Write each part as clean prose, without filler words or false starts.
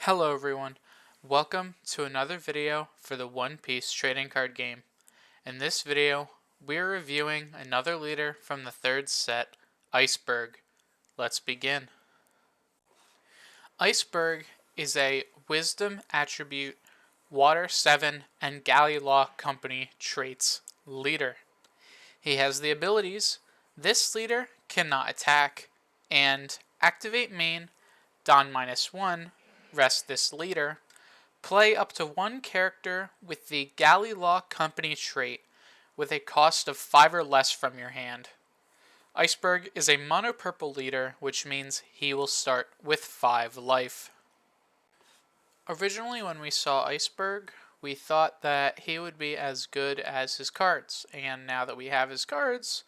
Hello everyone, welcome to another video for the One Piece trading card game. In this video, we're reviewing another leader from the third set, Iceburg. Let's begin. Iceburg is a Wisdom Attribute, Water 7, and Galley Law Company traits leader. He has the abilities, this leader cannot attack, and activate main, Don -1, rest this leader. Play up to one character with the Galley Law Company trait with a cost of 5 or less from your hand. Iceberg is a mono purple leader, which means he will start with 5 life. Originally, when we saw Iceberg, we thought that he would be as good as his cards, and now that we have his cards,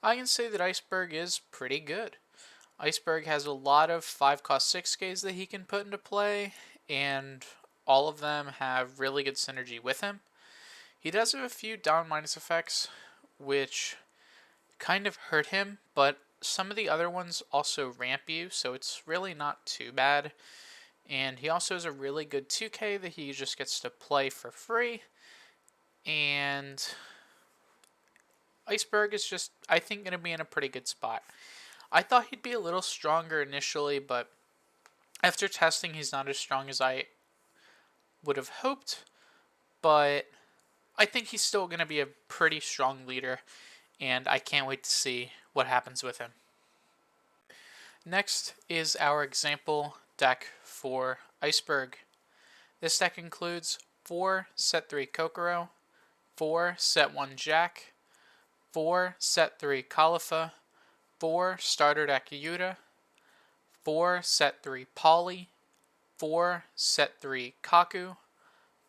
I can say that Iceberg is pretty good. Iceberg has a lot of 5 cost 6Ks that he can put into play, and all of them have really good synergy with him. He does have a few down minus effects, which kind of hurt him, but some of the other ones also ramp you, so it's really not too bad. And he also has a really good 2K that he just gets to play for free. And Iceberg is just, I think, going to be in a pretty good spot. I thought he'd be a little stronger initially, but after testing, he's not as strong as I would have hoped. But I think he's still going to be a pretty strong leader, and I can't wait to see what happens with him. Next is our example deck for Iceberg. This deck includes 4 Set 3 Kokoro, 4 Set 1 Jack, 4 Set 3 Khalifa, 4 Starter Deck Yuta, 4 Set 3 Polly, 4 Set 3 Kaku,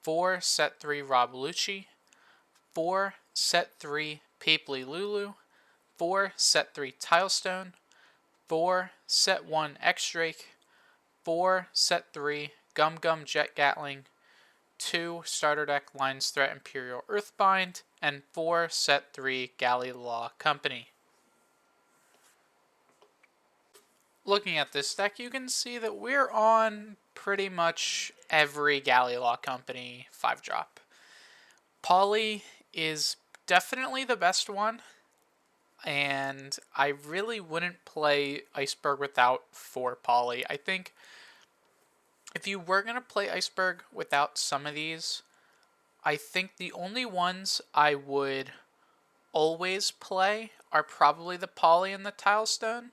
4 Set 3 Rob Lucci, 4 Set 3 Papely Lulu, 4 Set 3 Tilestone, 4 Set 1 X-Drake, 4 Set 3 Gum Gum Jet Gatling, 2 Starter Deck Lion's Threat Imperial Earthbind, and 4 Set 3 Galley Law Company. Looking at this deck, you can see that we're on pretty much every Galley Law Company 5-drop. Polly is definitely the best one, and I really wouldn't play Iceberg without 4 Polly. I think if you were going to play Iceberg without some of these, I think the only ones I would always play are probably the Polly and the Tilestone.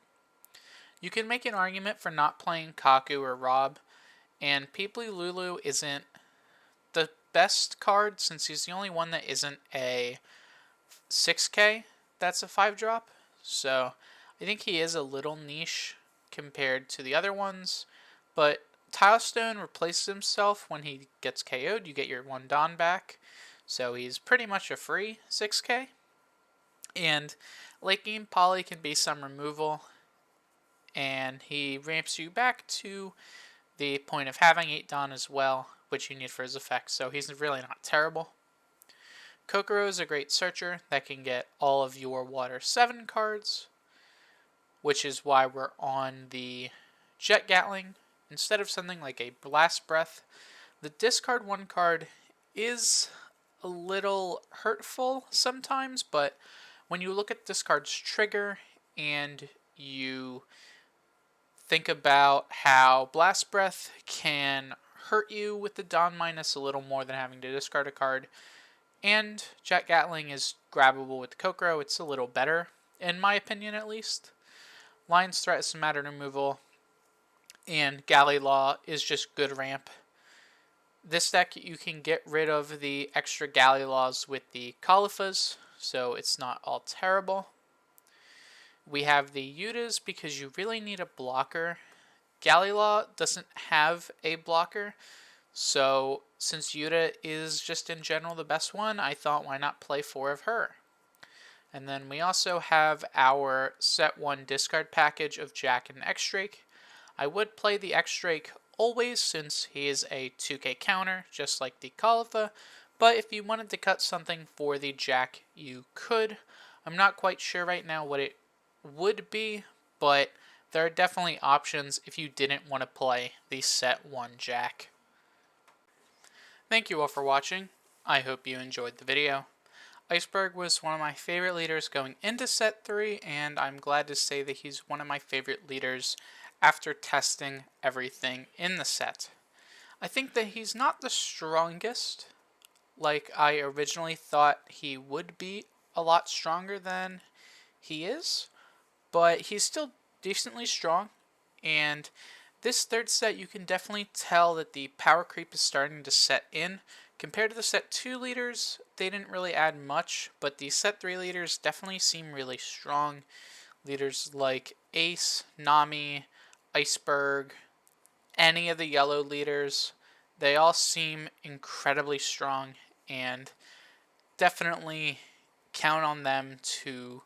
You can make an argument for not playing Kaku or Rob, and Papely Lulu isn't the best card since he's the only one that isn't a 6K that's a 5-drop. So I think he is a little niche compared to the other ones, but Tilestone replaces himself when he gets KO'd. You get your 1 Don back, so he's pretty much a free 6K. And late game Polly can be some removal, and he ramps you back to the point of having 8 Don as well, which you need for his effects, so he's really not terrible. Kokoro is a great searcher that can get all of your Water 7 cards, which is why we're on the Jet Gatling instead of something like a Blast Breath. The discard 1 card is a little hurtful sometimes, but when you look at this card's trigger and you think about how Blast Breath can hurt you with the Don minus a little more than having to discard a card, and Jet Gatling is grabbable with Kokoro, it's a little better, in my opinion at least. Lion's Threat is some matter removal, and Galley Law is just good ramp. This deck, you can get rid of the extra Galley Laws with the Khalifas, so it's not all terrible. We have the Yutas because you really need a blocker. Galley Law doesn't have a blocker, so since Yuta is just in general the best one, I thought why not play 4 of her. And then we also have our Set 1 discard package of Jack and X-Drake. I would play the X-Drake always since he is a 2K counter, just like the Khalifa, but if you wanted to cut something for the Jack, you could. I'm not quite sure right now what it would be, but there are definitely options if you didn't want to play the set 1 Jack. Thank you all for watching. I hope you enjoyed the video. Iceburg was one of my favorite leaders going into set 3, and I'm glad to say that he's one of my favorite leaders after testing everything in the set. I think that he's not the strongest, like I originally thought he would be a lot stronger than he is, but he's still decently strong, and this third set you can definitely tell that the power creep is starting to set in. Compared to the set 2 leaders, they didn't really add much, but the set 3 leaders definitely seem really strong. Leaders like Ace, Nami, Iceburg, any of the yellow leaders, they all seem incredibly strong, and definitely count on them to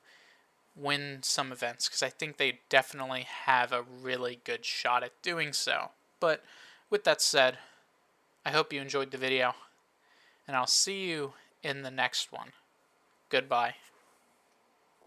win some events, because I think they definitely have a really good shot at doing so. But with that said, I hope you enjoyed the video, and I'll see you in the next one. Goodbye.